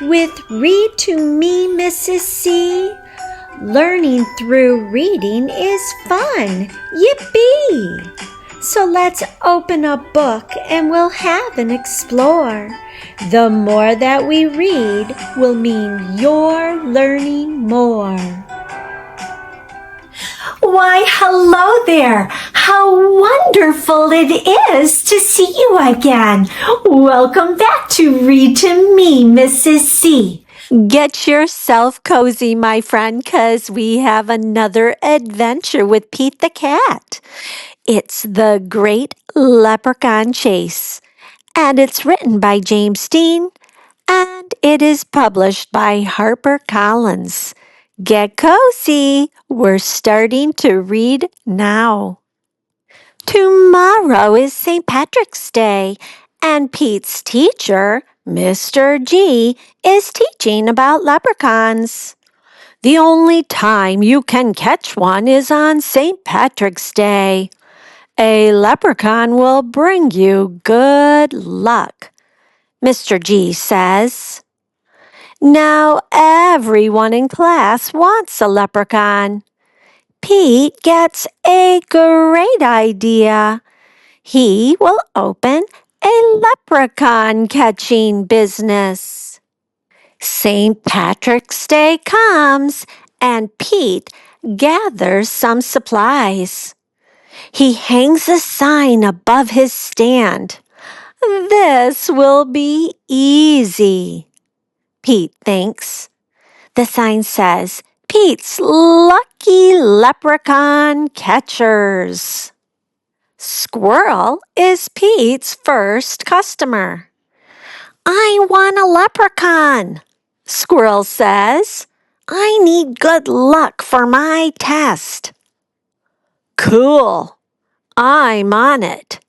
with Read to Me, Mrs. C. Learning through reading is fun. Yippee! So let's open a book and we'll have an explore. The more that we read will mean you're learning more. Why, hello there. How wonderful it is to see you again. Welcome back to Read to Me, Mrs. C. Get yourself cozy, my friend, 'cause we have another adventure with Pete the Cat. It's the Great Leprechaun Chase, and it's written by James Dean, and it is published by Harper Collins. Get cozy. We're starting to read now. Tomorrow is St. Patrick's Day, and Pete's teacher, Mr. G, is teaching about leprechauns. The only time you can catch one is on St. Patrick's Day. A leprechaun will bring you good luck, Mr. G says. Now everyone in class wants a leprechaun. Pete gets a great idea. He will open a leprechaun catching business. St. Patrick's Day comes and Pete gathers some supplies. He hangs a sign above his stand. This will be easy, Pete thinks. The sign says, Pete's Lucky Leprechaun Catchers. Squirrel is Pete's first customer. I want a leprechaun, Squirrel says. I need good luck for my test. Cool, I'm on it,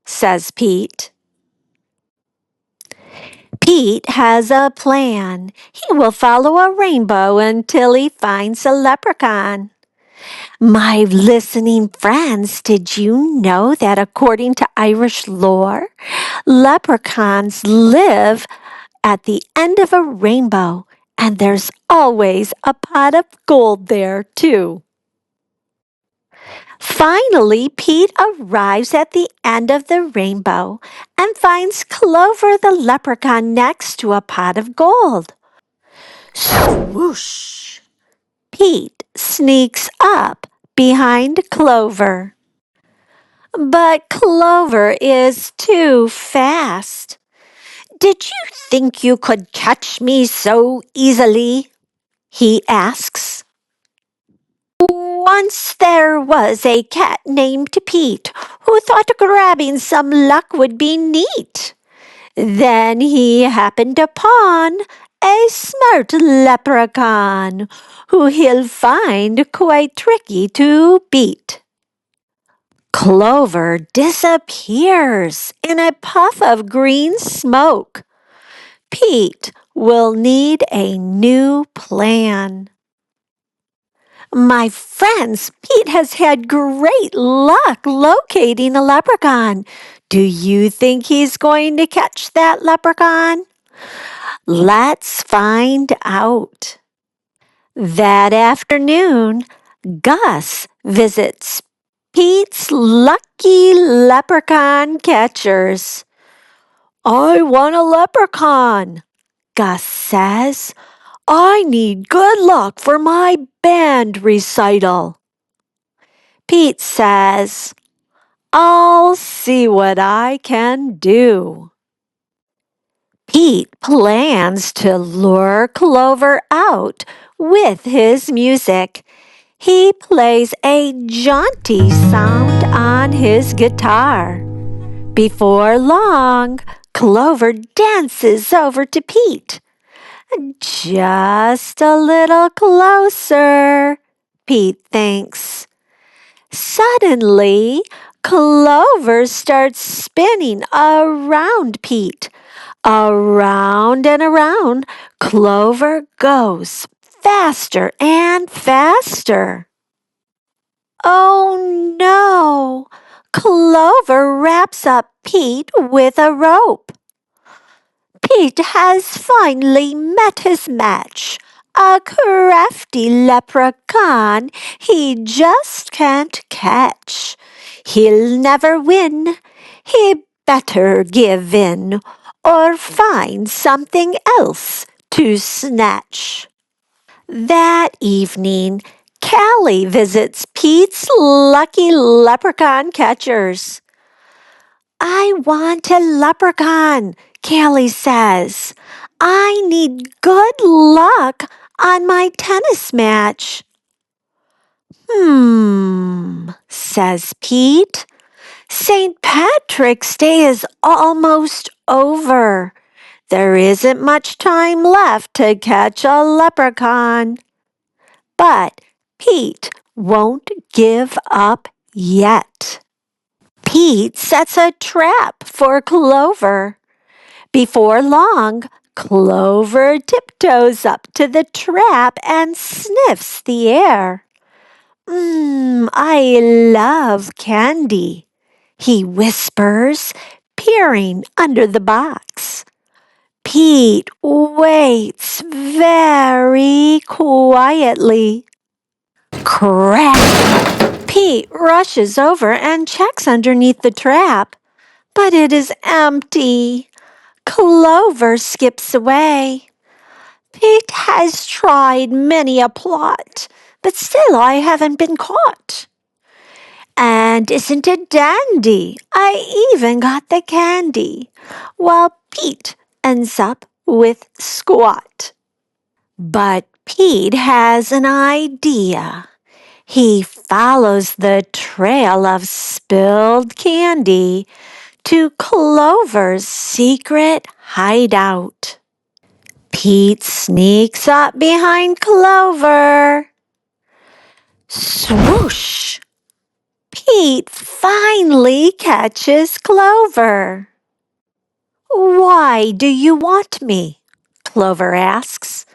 says Pete. Pete has a plan. He will follow a rainbow until he finds a leprechaun. My listening friends, did you know that according to Irish lore, leprechauns live at the end of a rainbow, and there's always a pot of gold there, too. Finally, Pete arrives at the end of the rainbow and finds Clover the leprechaun next to a pot of gold. Swoosh! Pete sneaks up behind Clover. But Clover is too fast. Did you think you could catch me so easily? He asks. Once there was a cat named Pete who thought grabbing some luck would be neat. Then he happened upon a smart leprechaun who he'll find quite tricky to beat. Clover disappears in a puff of green smoke. Pete will need a new plan. My friends, Pete has had great luck locating a leprechaun. Do you think he's going to catch that leprechaun? Let's find out. That afternoon, Gus visits Pete's Lucky Leprechaun Catchers. I want a leprechaun, Gus says. I need good luck for my band recital. Pete says, I'll see what I can do. Pete plans to lure Clover out with his music. He plays a jaunty sound on his guitar. Before long, Clover dances over to Pete. Just a little closer, Pete thinks. Suddenly, Clover starts spinning around Pete. Around and around, Clover goes faster and faster. Oh no! Clover wraps up Pete with a rope. Pete has finally met his match. A crafty leprechaun he just can't catch. He'll never win. He better give in or find something else to snatch. That evening, Callie visits Pete's lucky leprechaun catchers. I want a leprechaun, Callie says. I need good luck on my tennis match. Says Pete. St. Patrick's Day is almost over. There isn't much time left to catch a leprechaun. But Pete won't give up yet. Pete sets a trap for Clover. Before long, Clover tiptoes up to the trap and sniffs the air. I love candy, he whispers, peering under the box. Pete waits very quietly. Crack! Pete rushes over and checks underneath the trap, but it is empty. Clover skips away. Pete has tried many a plot, but still I haven't been caught. And isn't it dandy? I even got the candy, while Pete ends up with squat. But Pete has an idea. He follows the trail of spilled candy to Clover's secret hideout. Pete sneaks up behind Clover. Swoosh! Pete finally catches Clover. Why do you want me? Clover asks.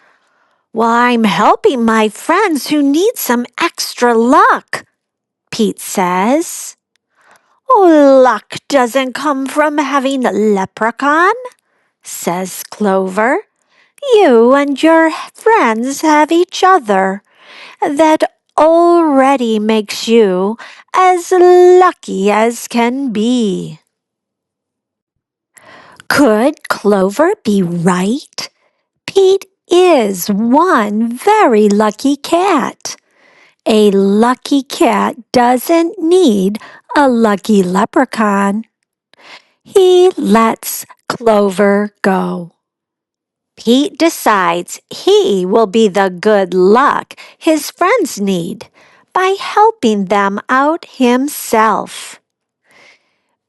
Well, I'm helping my friends who need some extra luck, Pete says. Luck doesn't come from having a leprechaun, says Clover. You and your friends have each other. That already makes you as lucky as can be. Could Clover be right? Pete is one very lucky cat. A lucky cat doesn't need a lucky leprechaun. He lets Clover go. Pete decides he will be the good luck his friends need by helping them out himself.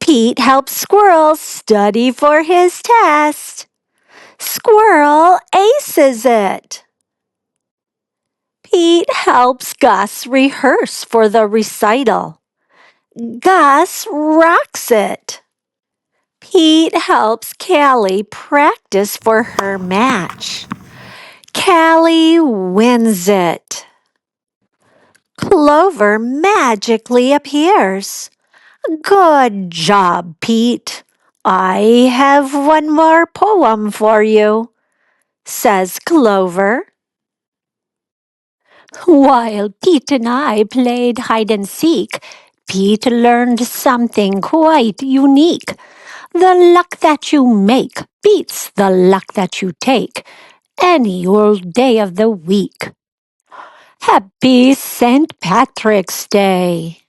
Pete helps Squirrel study for his test. Squirrel aces it. Pete helps Gus rehearse for the recital. Gus rocks it. Pete helps Callie practice for her match. Callie wins it. Clover magically appears. Good job, Pete. I have one more poem for you, says Clover. While Pete and I played hide and seek, Pete learned something quite unique. The luck that you make beats the luck that you take any old day of the week. Happy St. Patrick's Day!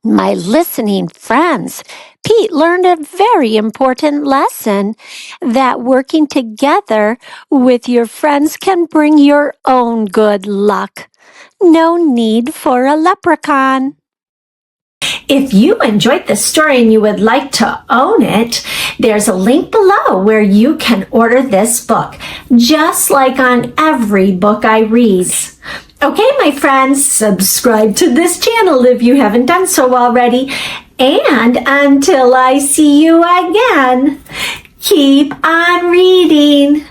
My listening friends, Pete learned a very important lesson that working together with your friends can bring your own good luck. No need for a leprechaun. If you enjoyed this story and you would like to own it, there's a link below where you can order this book, just like on every book I read. Okay, my friends, subscribe to this channel if you haven't done so already. And until I see you again, keep on reading.